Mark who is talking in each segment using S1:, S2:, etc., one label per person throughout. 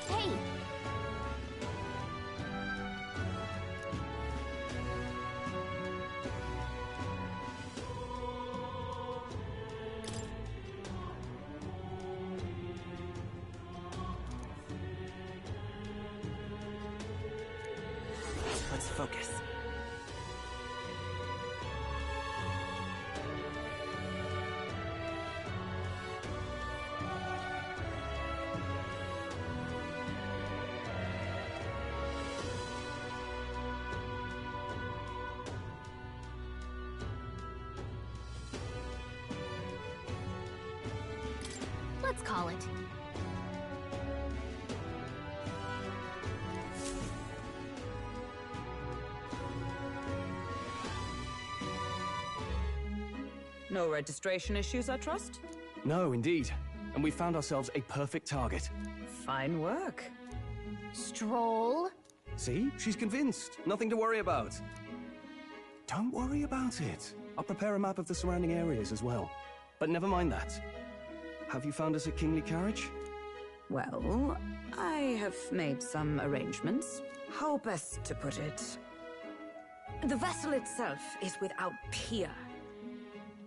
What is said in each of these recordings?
S1: Hey!
S2: Let's focus.
S1: Let's call it.
S3: No registration issues, I trust?
S4: No, indeed. And we found ourselves a perfect target.
S3: Fine work.
S1: Stroll.
S4: See? She's convinced. Nothing to worry about. Don't worry about it. I'll prepare a map of the surrounding areas as well. But never mind that. Have you found us a kingly carriage?
S3: Well, I have made some arrangements. How best to put it? The vessel itself is without peer.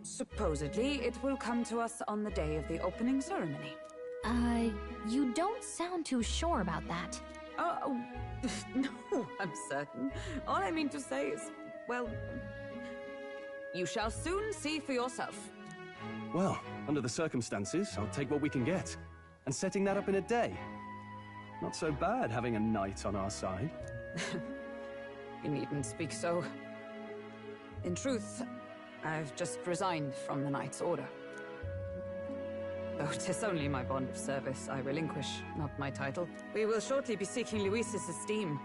S3: Supposedly, it will come to us on the day of the opening ceremony.
S1: You don't sound too sure about that.
S3: Oh, no, I'm certain. All I mean to say is, well, you shall soon see for yourself.
S4: Well, under the circumstances, I'll take what we can get. And setting that up in a day. Not so bad having a knight on our side.
S3: You needn't speak so. In truth, I've just resigned from the Knight's Order. Though 'tis only my bond of service I relinquish, not my title. We will shortly be seeking Luis's esteem.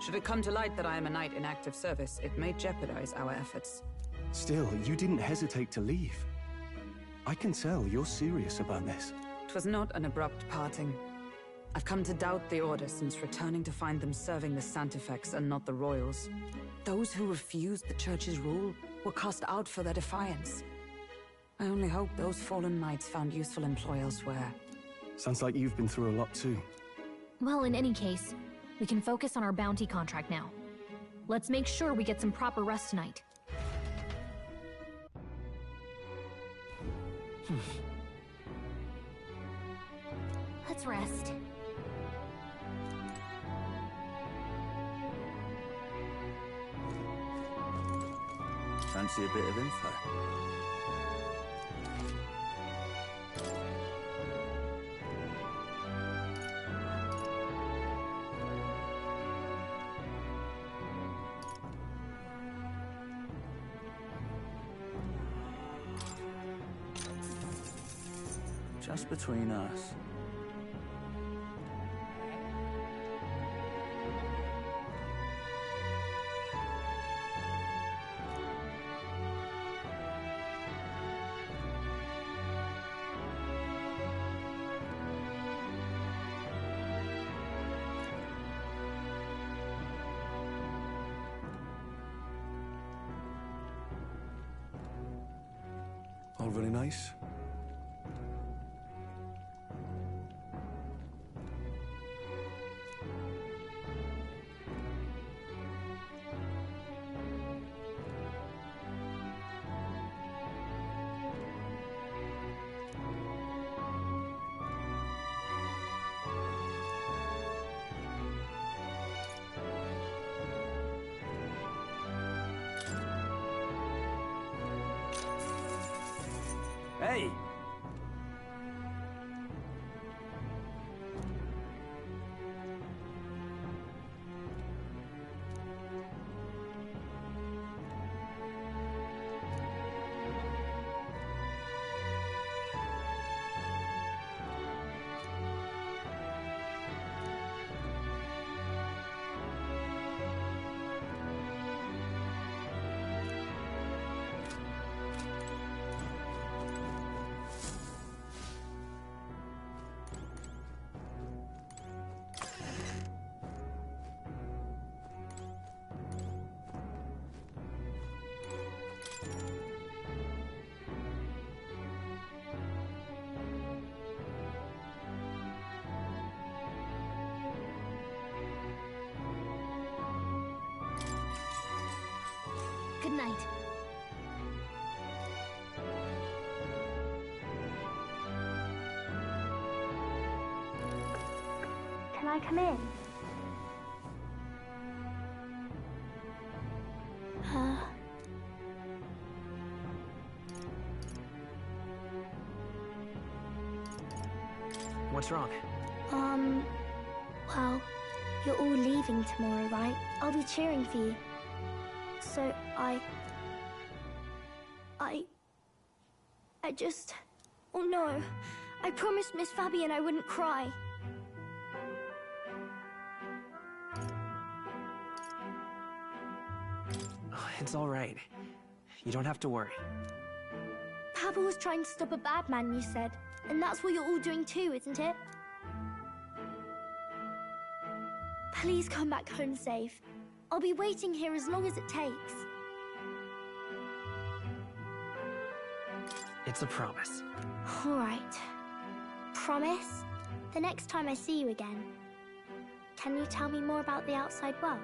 S3: Should it come to light that I am a knight in active service, it may jeopardize our efforts.
S4: Still, you didn't hesitate to leave. I can tell you're serious about this.
S3: It was not an abrupt parting. I've come to doubt the Order since returning to find them serving the Santifex and not the Royals. Those who refused the Church's rule were cast out for their defiance. I only hope those fallen knights found useful employ elsewhere.
S4: Sounds like you've been through a lot too.
S1: Well, in any case, we can focus on our bounty contract now. Let's make sure we get some proper rest tonight. Let's rest.
S2: Fancy a bit of info? Just between us.
S4: All very nice. Hey!
S1: Good night.
S5: Can I come in?
S6: What's wrong?
S5: Well, you're all leaving tomorrow, right? I'll be cheering for you. So I just... Oh no. I promised Miss Fabian I wouldn't cry.
S6: Oh, it's all right. You don't have to worry.
S5: Papa was trying to stop a bad man, you said. And that's what you're all doing too, isn't it? Please come back home safe. I'll be waiting here as long as it takes.
S6: It's a promise.
S5: All right. Promise? The next time I see you again, can you tell me more about the outside world?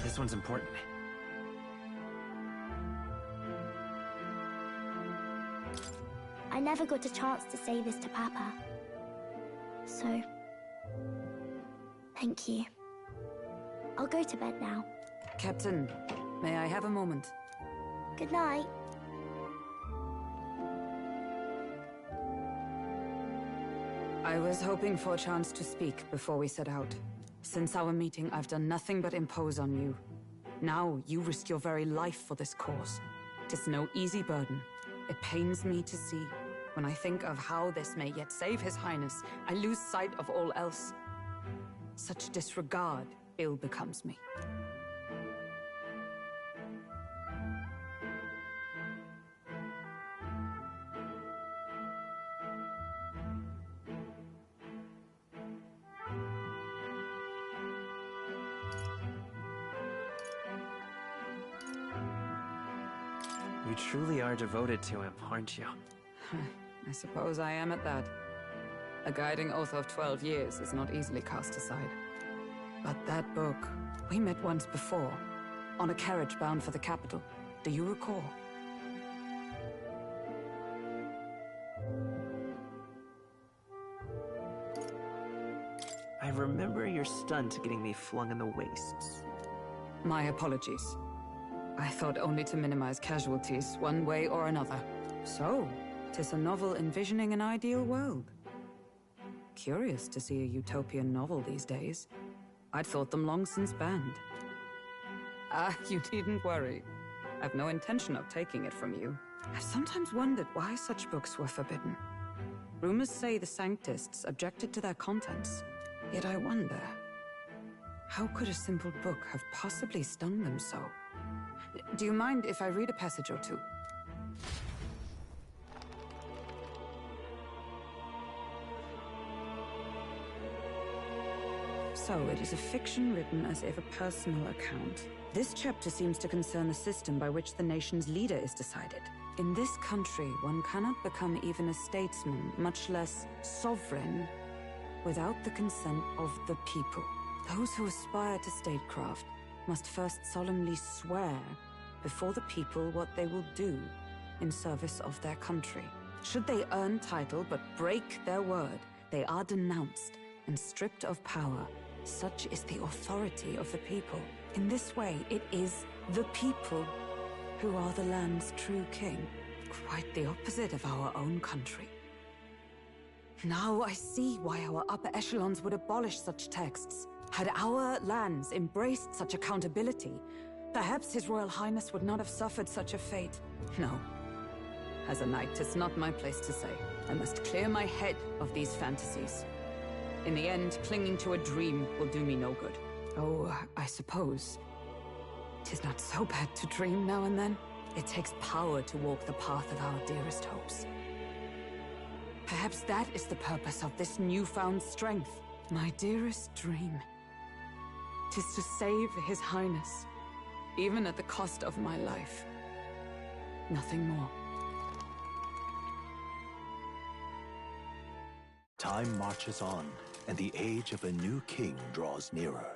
S6: This one's important.
S5: I never got a chance to say this to Papa. So, thank you. I'll go to bed now.
S3: Captain, may I have a moment?
S5: Good night.
S3: I was hoping for a chance to speak before we set out. Since our meeting, I've done nothing but impose on you. Now, you risk your very life for this cause. 'Tis no easy burden. It pains me to see. When I think of how this may yet save His Highness, I lose sight of all else. Such disregard ill becomes me.
S6: You truly are devoted to him, aren't you?
S3: I suppose I am at that. A guiding oath of 12 years is not easily cast aside. But that book, we met once before, on a carriage bound for the capital. Do you recall?
S6: I remember your stunt getting me flung in the wastes.
S3: My apologies. I thought only to minimize casualties, one way or another. So, 'tis a novel envisioning an ideal world. Curious to see a utopian novel these days. I'd thought them long since banned. You needn't worry. I've no intention of taking it from you. I've sometimes wondered why such books were forbidden. Rumors say the Sanctists objected to their contents. Yet I wonder, how could a simple book have possibly stung them so? Do you mind if I read a passage or two? So, it is a fiction written as if a personal account. This chapter seems to concern the system by which the nation's leader is decided. In this country, one cannot become even a statesman, much less sovereign, without the consent of the people. Those who aspire to statecraft must first solemnly swear before the people what they will do in service of their country. Should they earn title but break their word, they are denounced and stripped of power. Such is the authority of the people. In this way, it is the people who are the land's true king. Quite the opposite of our own country. Now I see why our upper echelons would abolish such texts. Had our lands embraced such accountability, perhaps His Royal Highness would not have suffered such a fate. No. As a knight, 'tis not my place to say. I must clear my head of these fantasies. In the end, clinging to a dream will do me no good. Oh, I suppose 'tis not so bad to dream now and then. It takes power to walk the path of our dearest hopes. Perhaps that is the purpose of this newfound strength. My dearest dream. 'Tis to save His Highness, even at the cost of my life. Nothing more.
S7: Time marches on, and the age of a new king draws nearer.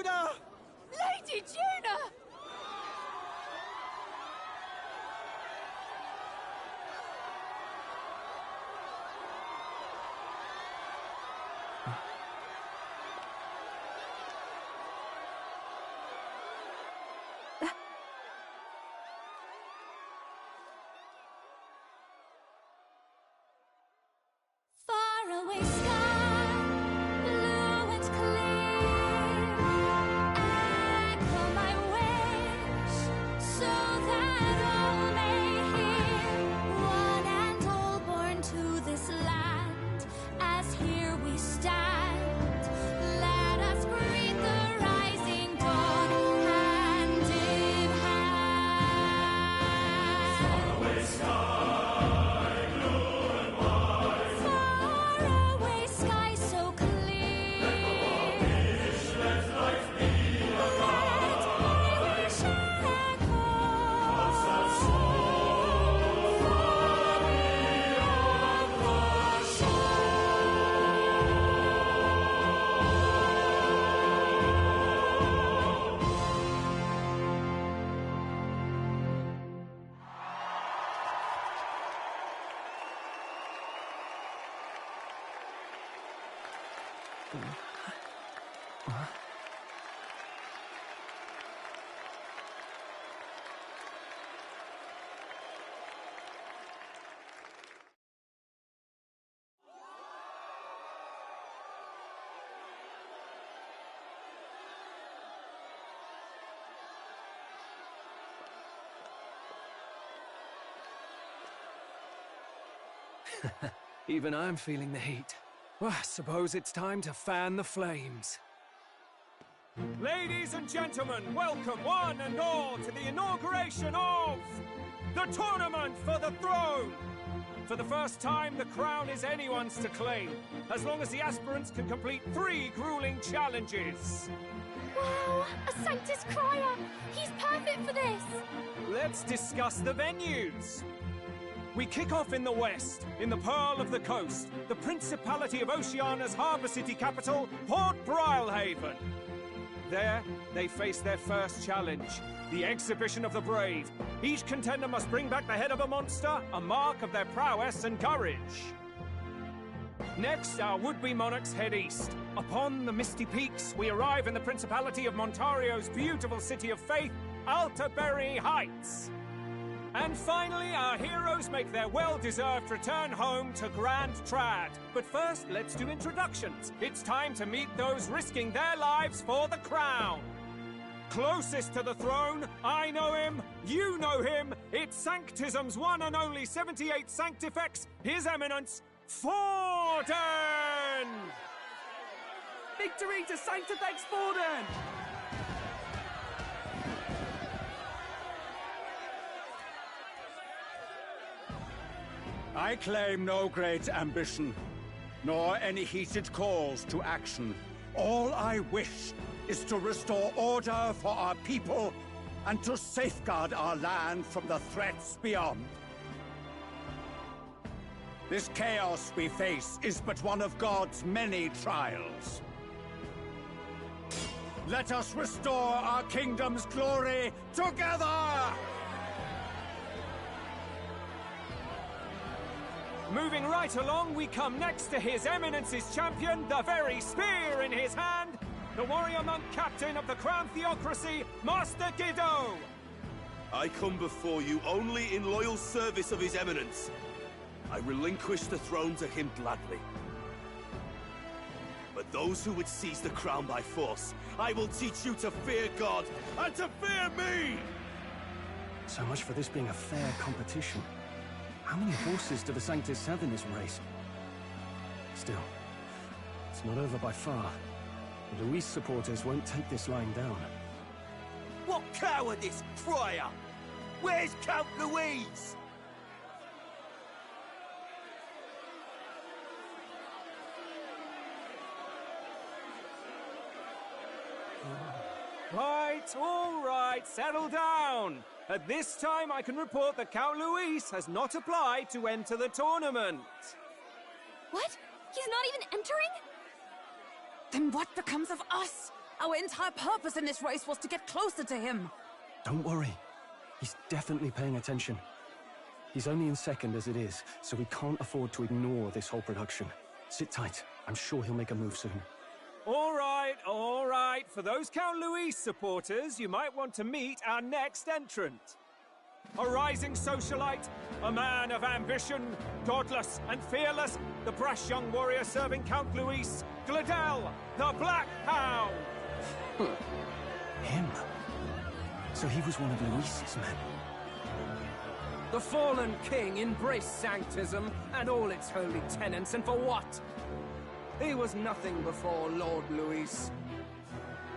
S8: Juna!
S3: Lady Juna!
S9: Faraway sky, blue and clear. Echo my wish, so that all may hear. One and all born to this land, as here we stand. Let us breathe the rising dawn, hand in hand. Faraway sky. Faraway sky so clear. Let life be Let perish echoes of soul far beyond the shore.
S6: Even I'm feeling the heat. Well, I suppose it's time to fan the flames.
S10: Ladies and gentlemen, welcome one and all to the inauguration of the Tournament for the Throne! For the first time, the crown is anyone's to claim, as long as the aspirants can complete 3 grueling challenges.
S5: Wow, a Sanctus Crier! He's perfect for this!
S10: Let's discuss the venues. We kick off in the west, in the Pearl of the Coast, the Principality of Oceania's harbour city capital, Port Brilehaven. There, they face their first challenge, the Exhibition of the Brave. Each contender must bring back the head of a monster, a mark of their prowess and courage. Next, our would-be monarchs head east. Upon the misty peaks, we arrive in the Principality of Montario's beautiful city of faith, Altaberry Heights. And finally, our heroes make their well-deserved return home to Grand Trad. But first, let's do introductions. It's time to meet those risking their lives for the crown. Closest to the throne, I know him, you know him. It's Sanctism's one and only 78 Sanctifex, His Eminence, Forden!
S2: Victory to Sanctifex Forden!
S11: I claim no great ambition, nor any heated calls to action. All I wish is to restore order for our people and to safeguard our land from the threats beyond. This chaos we face is but one of God's many trials. Let us restore our kingdom's glory together!
S10: Moving right along, we come next to His Eminence's champion, the very spear in his hand, the warrior monk captain of the Crown Theocracy, Master Giddo!
S12: I come before you only in loyal service of His Eminence. I relinquish the throne to him gladly. But those who would seize the crown by force, I will teach you to fear God and to fear me!
S4: So much for this being a fair competition. How many horses do the Sanctus have in this race? Still, it's not over by far. The Luis supporters won't take this lying down.
S12: What cowardice, Friar! Where's Count Louise?
S10: All right, settle down. At this time, I can report that Count Luis has not applied to enter the tournament.
S1: What? He's not even entering?
S3: Then what becomes of us? Our entire purpose in this race was to get closer to him.
S4: Don't worry. He's definitely paying attention. He's only in second as it is, so we can't afford to ignore this whole production. Sit tight. I'm sure he'll make a move soon.
S10: All right, all right. For those Count Luis supporters, you might want to meet our next entrant. A rising socialite, a man of ambition, godless and fearless, the brash young warrior serving Count Luis, Gladel, the Black Hound!
S4: Him? So he was one of Luis's men.
S6: The fallen king embraced Sanctism and all its holy tenets, and for what? He was nothing before Lord Luis.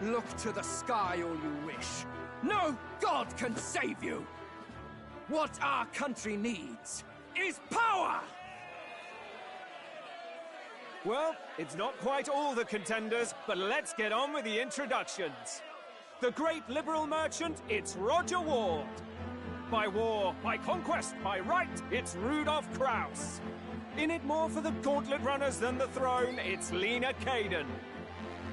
S6: Look to the sky all you wish. No god can save you! What our country needs is power!
S10: Well, it's not quite all the contenders, but let's get on with the introductions. The great liberal merchant, it's Roger Ward. By war, by conquest, by right, it's Rudolph Kraus. In it more for the gauntlet runners than the throne, it's Lena Caden.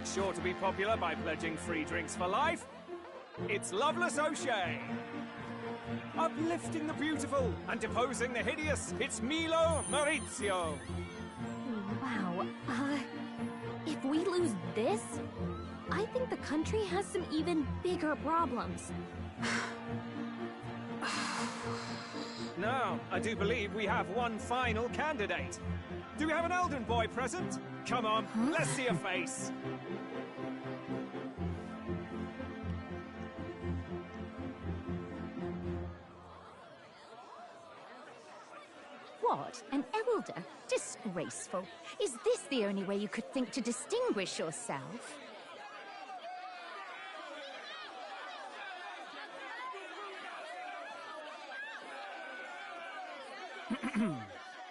S10: Sure to be popular by pledging free drinks for life, it's Loveless O'Shea. Uplifting the beautiful and deposing the hideous, it's Milo Maurizio.
S1: Wow. If we lose this, I think the country has some even bigger problems.
S10: Now, I do believe we have one final candidate. Do we have an Elden boy present? Come on, let's see a face.
S8: What? An elder? Disgraceful. Is this the only way you could think to distinguish yourself?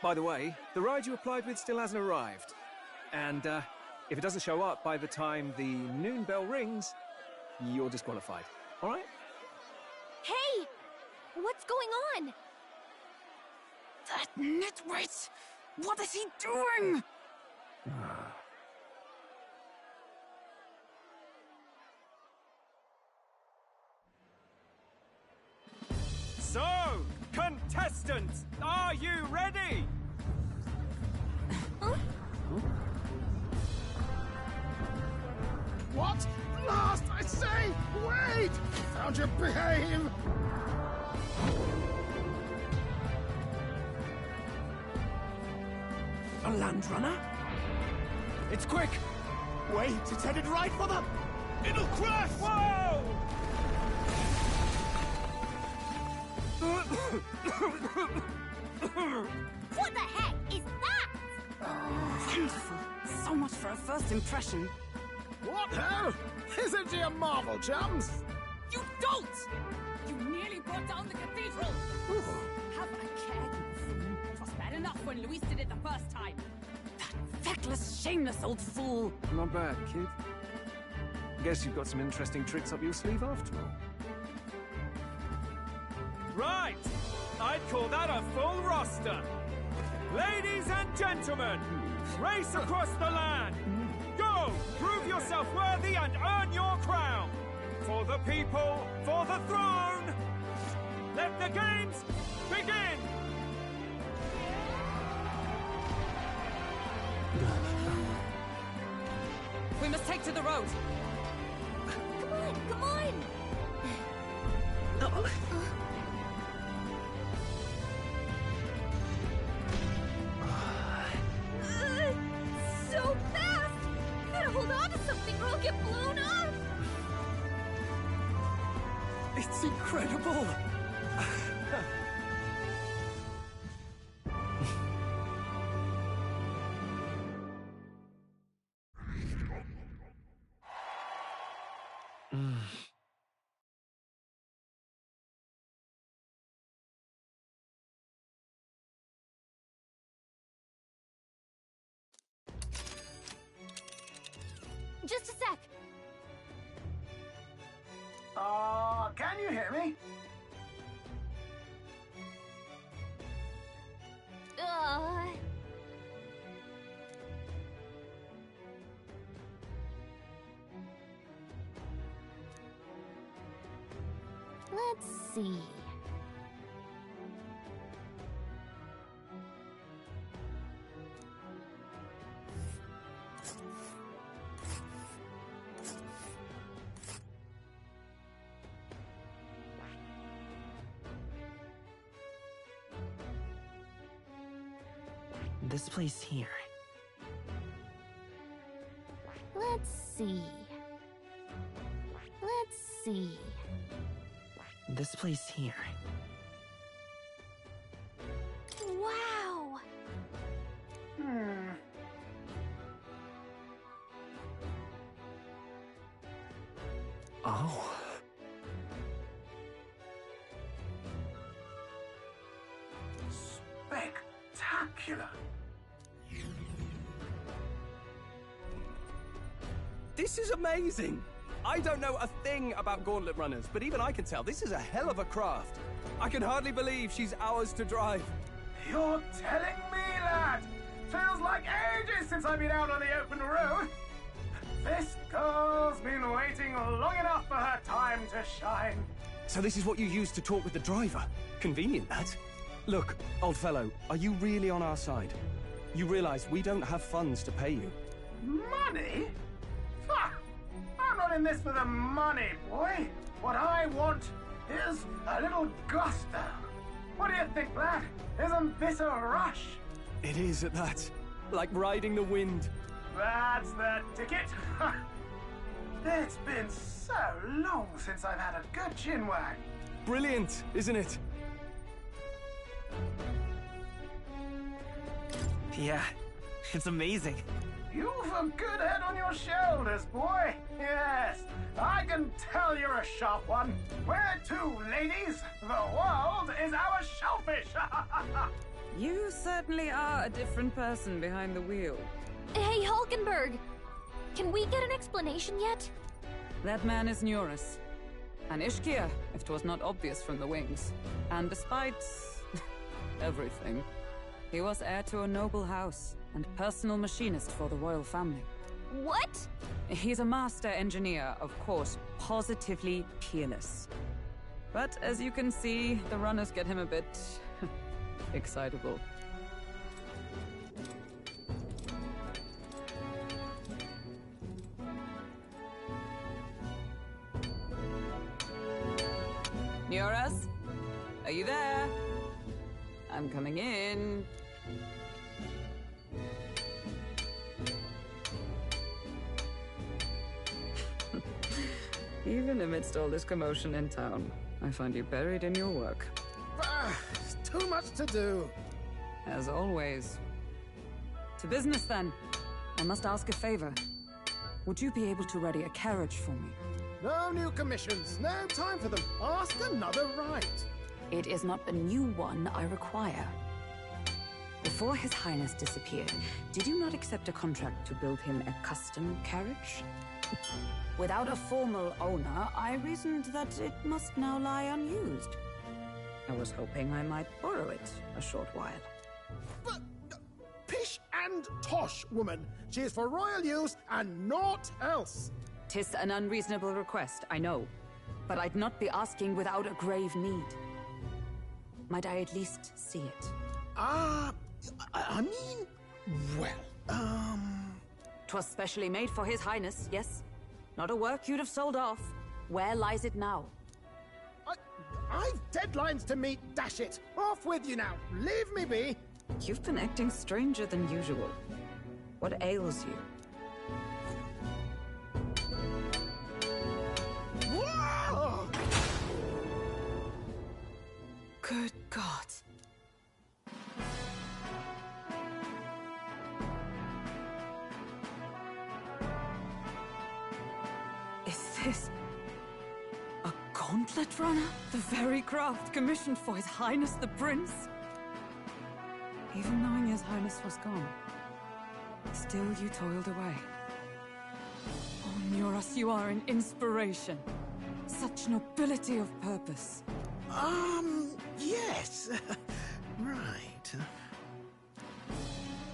S6: By the way, the ride you applied with still hasn't arrived. And, if it doesn't show up by the time the noon bell rings, you're disqualified. All right?
S1: Hey! What's going on?
S3: That nitwit! What is he doing?
S10: So, contestants, are you ready?
S13: What? Last, I say! Wait! Found your behave!
S2: A land runner?
S13: It's quick! Wait, it's headed right for them! It'll crash!
S10: Whoa!
S5: What the heck is that?
S3: Wonderful. So much for a first impression.
S13: What hell? Isn't she a marvel, chums?
S3: You dolt! You nearly brought down the cathedral! Have a care, you fool. It was bad enough when Luis did it the first time. That feckless, shameless old fool.
S6: Not bad, kid. Guess you've got some interesting tricks up your sleeve after all.
S10: Right! I'd call that a full roster. Ladies and gentlemen, race across the land. Go! Prove yourself worthy and earn your crown. For the people, for the throne. Let the games begin!
S3: We must take to the road.
S1: Come on, come on! So fast! Gotta hold on to something or I'll get blown up!
S6: It's incredible!
S1: Just a sec!
S13: Can you hear me?
S1: Let's see.
S14: This place here.
S1: Let's see. Let's see.
S14: This place here.
S1: Wow!
S14: Oh.
S11: Spectacular.
S4: This is amazing! I don't know a thing about gauntlet runners, but even I can tell this is a hell of a craft. I can hardly believe she's ours to drive.
S13: You're telling me, lad? Feels like ages since I've been out on the open road. This girl's been waiting long enough for her time to shine.
S4: So this is what you use to talk with the driver? Convenient, that. Look, old fellow, are you really on our side? You realize we don't have funds to pay you.
S13: Money? Fuck! I'm not in this for the money, boy. What I want is a little gusto. What do you think, lad? Isn't this a rush?
S4: It is at that. Like riding the wind.
S13: That's the ticket. It's been so long since I've had a good chinwag.
S4: Brilliant, isn't it?
S14: Yeah, it's amazing.
S13: You've a good head on your shoulders, boy. Yes, I can tell you're a sharp one. Where to, ladies? The world is our shellfish.
S3: You certainly are a different person behind the wheel.
S1: Hey, Hulkenberg! Can we get an explanation yet?
S3: That man is Neurus. An Ishkia, if 'twas not obvious from the wings. And despite everything, he was heir to a noble house and personal machinist for the royal family.
S1: What?
S3: He's a master engineer, of course, positively peerless. But as you can see, the runners get him a bit excitable. Neurus? Are you there? I'm coming in. Even amidst all this commotion in town, I find you buried in your work.
S13: Too much to do.
S3: As always. To business, then. I must ask a favor. Would you be able to ready a carriage for me?
S13: No new commissions. No time for them. Ask another right.
S3: It is not a new one I require. Before His Highness disappeared, did you not accept a contract to build him a custom carriage? Without a formal owner, I reasoned that it must now lie unused. I was hoping I might borrow it a short while.
S13: But, pish and tosh, woman. She is for royal use and naught else.
S3: 'Tis an unreasonable request, I know. But I'd not be asking without a grave need. Might I at least see it?
S13: I mean, well,
S3: 'Twas specially made for His Highness, yes? Not a work you'd have sold off. Where lies it now?
S13: I've deadlines to meet, dash it. Off with you now. Leave me be.
S3: You've been acting stranger than usual. What ails you?
S13: Whoa!
S3: Good God. Is this a gauntlet runner? The very craft commissioned for His Highness the Prince? Even knowing His Highness was gone, still you toiled away. Oh, Neurus, you are an inspiration. Such nobility of purpose.
S13: Yes. Right.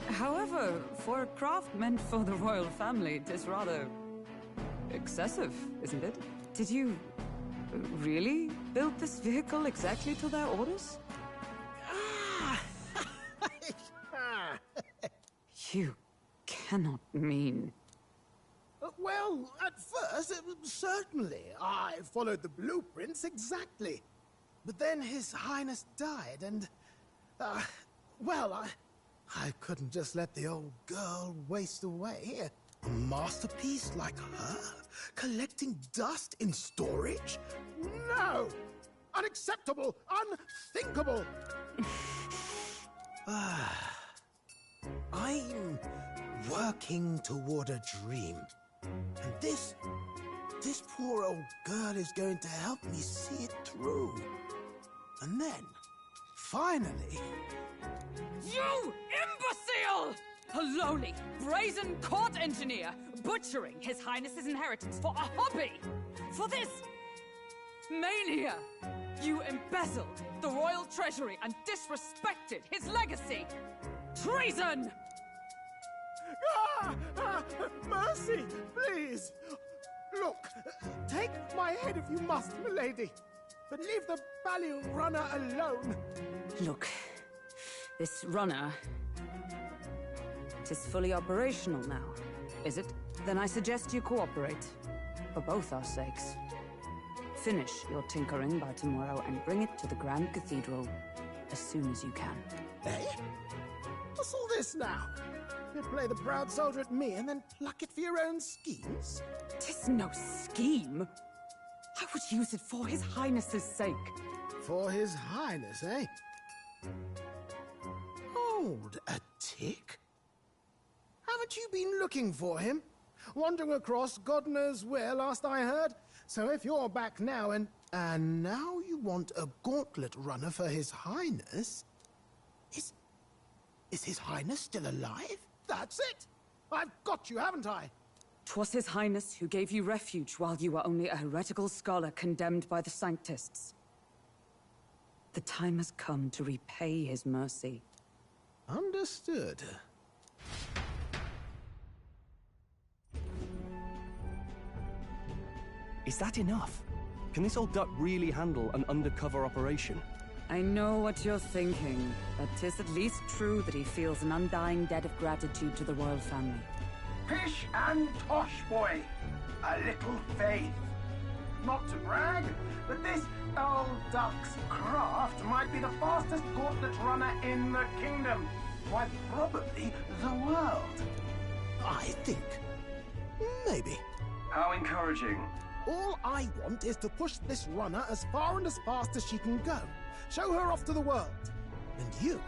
S3: However, for a craft meant for the royal family, it is rather excessive, isn't it? Did you really built this vehicle exactly to their orders? You cannot mean...
S15: Well, at first, certainly. I followed the blueprints exactly. But then His Highness died, and... well, I couldn't just let the old girl waste away. A masterpiece like her? Collecting dust in storage? No! Unacceptable! Unthinkable! I'm working toward a dream. And this poor old girl is going to help me see it through. And then, finally...
S3: You imbecile! A lowly, brazen court engineer, butchering His Highness's inheritance for a hobby! For this... mania! You embezzled the royal treasury and disrespected his legacy! Treason!
S15: Mercy, please! Look, take my head if you must, milady. But leave the Balliol runner alone.
S3: Look, this runner... it is fully operational now, is it? Then I suggest you cooperate. For both our sakes. Finish your tinkering by tomorrow and bring it to the Grand Cathedral as soon as you can.
S15: Eh? What's all this now? You play the proud soldier at me and then pluck it for your own schemes?
S3: 'Tis no scheme. I would use it for His Highness's sake.
S15: For His Highness, eh? Hold a tick. Haven't you been looking for him? Wandering across God knows where, last I heard. So if you're back now and now you want a gauntlet runner for His Highness... Is His Highness still alive? That's it! I've got you, haven't I?
S3: 'Twas His Highness who gave you refuge while you were only a heretical scholar condemned by the Sanctists. The time has come to repay his mercy.
S15: Understood.
S4: Is that enough? Can this old duck really handle an undercover operation?
S3: I know what you're thinking, but 'tis at least true that he feels an undying debt of gratitude to the royal family.
S13: Pish and tosh, boy. A little faith. Not to brag, but this old duck's craft might be the fastest gauntlet runner in the kingdom. Why, probably the world.
S15: I think. Maybe.
S13: How encouraging.
S15: All I want is to push this runner as far and as fast as she can go. Show her off to the world. And you?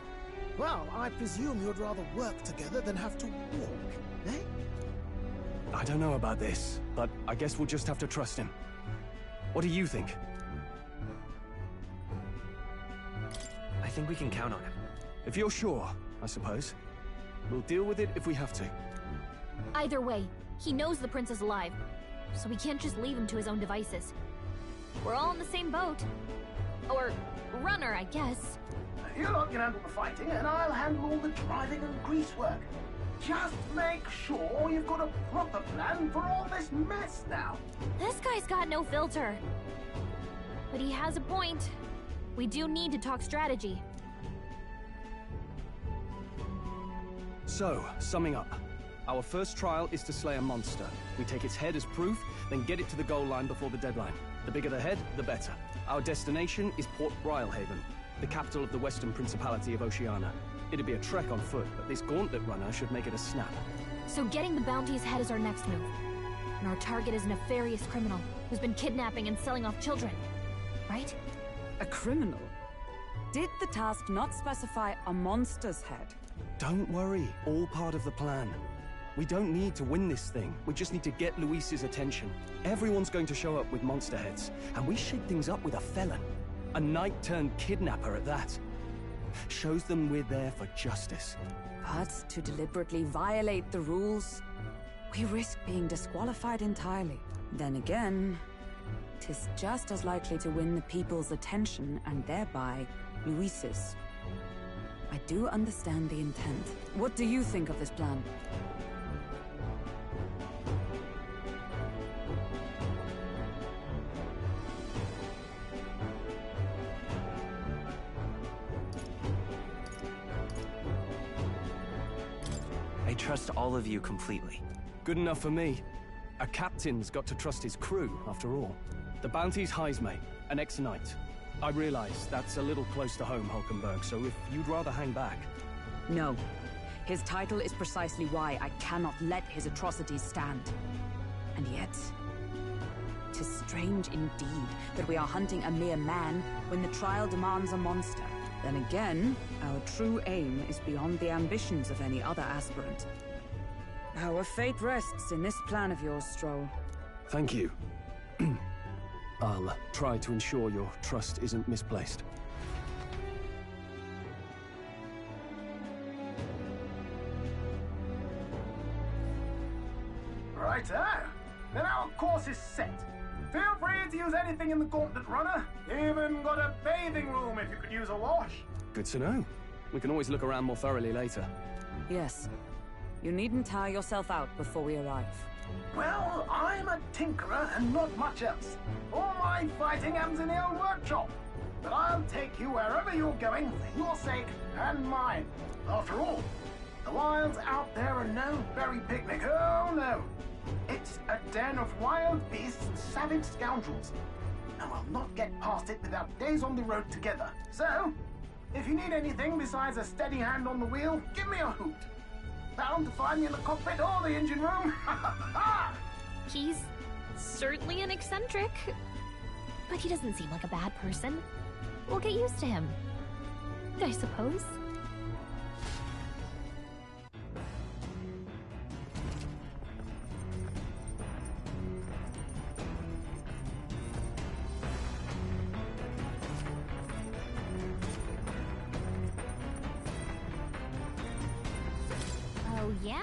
S15: Well, I presume you'd rather work together than have to walk, eh?
S4: I don't know about this, but I guess we'll just have to trust him. What do you think?
S14: I think we can count on him.
S4: If you're sure, I suppose. We'll deal with it if we have to.
S1: Either way, he knows the prince is alive, so we can't just leave him to his own devices. We're all in the same boat. Or runner, I guess.
S13: You lot can handle the fighting, and I'll handle all the driving and grease work. Just make sure you've got a proper plan for all this mess now.
S1: This guy's got no filter. But he has a point. We do need to talk strategy.
S4: So, summing up. Our first trial is to slay a monster. We take its head as proof, then get it to the goal line before the deadline. The bigger the head, the better. Our destination is Port Brilehaven, the capital of the Western Principality of Oceania. It'd be a trek on foot, but this gauntlet runner should make it a snap.
S1: So getting the bounty's head is our next move. And our target is a nefarious criminal who's been kidnapping and selling off children. Right?
S3: A criminal? Did the task not specify a monster's head?
S4: Don't worry, all part of the plan. We don't need to win this thing. We just need to get Luis's attention. Everyone's going to show up with monster heads, and we shake things up with a felon. A knight-turned-kidnapper at that. Shows them we're there for justice.
S3: But to deliberately violate the rules, we risk being disqualified entirely. Then again, 'tis just as likely to win the people's attention and thereby Luis's. I do understand the intent. What do you think of this plan?
S14: I trust all of you completely.
S4: Good enough for me. A captain's got to trust his crew, after all. The bounty's Heismay, an ex-knight. I realize that's a little close to home, Hulkenberg, so if you'd rather hang back...
S3: No. His title is precisely why I cannot let his atrocities stand. And yet... 'tis strange indeed that we are hunting a mere man when the trial demands a monster. Then again, our true aim is beyond the ambitions of any other aspirant. Our fate rests in this plan of yours, Stroll.
S4: Thank you. I'll try to ensure your trust isn't misplaced.
S13: Righto. Then our course is set. Feel free to use anything in the Gauntlet Runner. Even got a bathing room if you could use a wash.
S4: Good to know. We can always look around more thoroughly later.
S3: Yes. You needn't tire yourself out before we arrive.
S13: Well, I'm a tinkerer and not much else. All my fighting happens in the old workshop. But I'll take you wherever you're going for your sake and mine. After all, the wilds out there are no berry picnic. Oh, no. It's a den of wild beasts and savage scoundrels. And we'll not get past it without days on the road together. So, if you need anything besides a steady hand on the wheel, give me a hoot. Bound to find me in the cockpit or the engine room.
S1: He's certainly an eccentric, but he doesn't seem like a bad person. We'll get used to him, I suppose. Oh, yeah?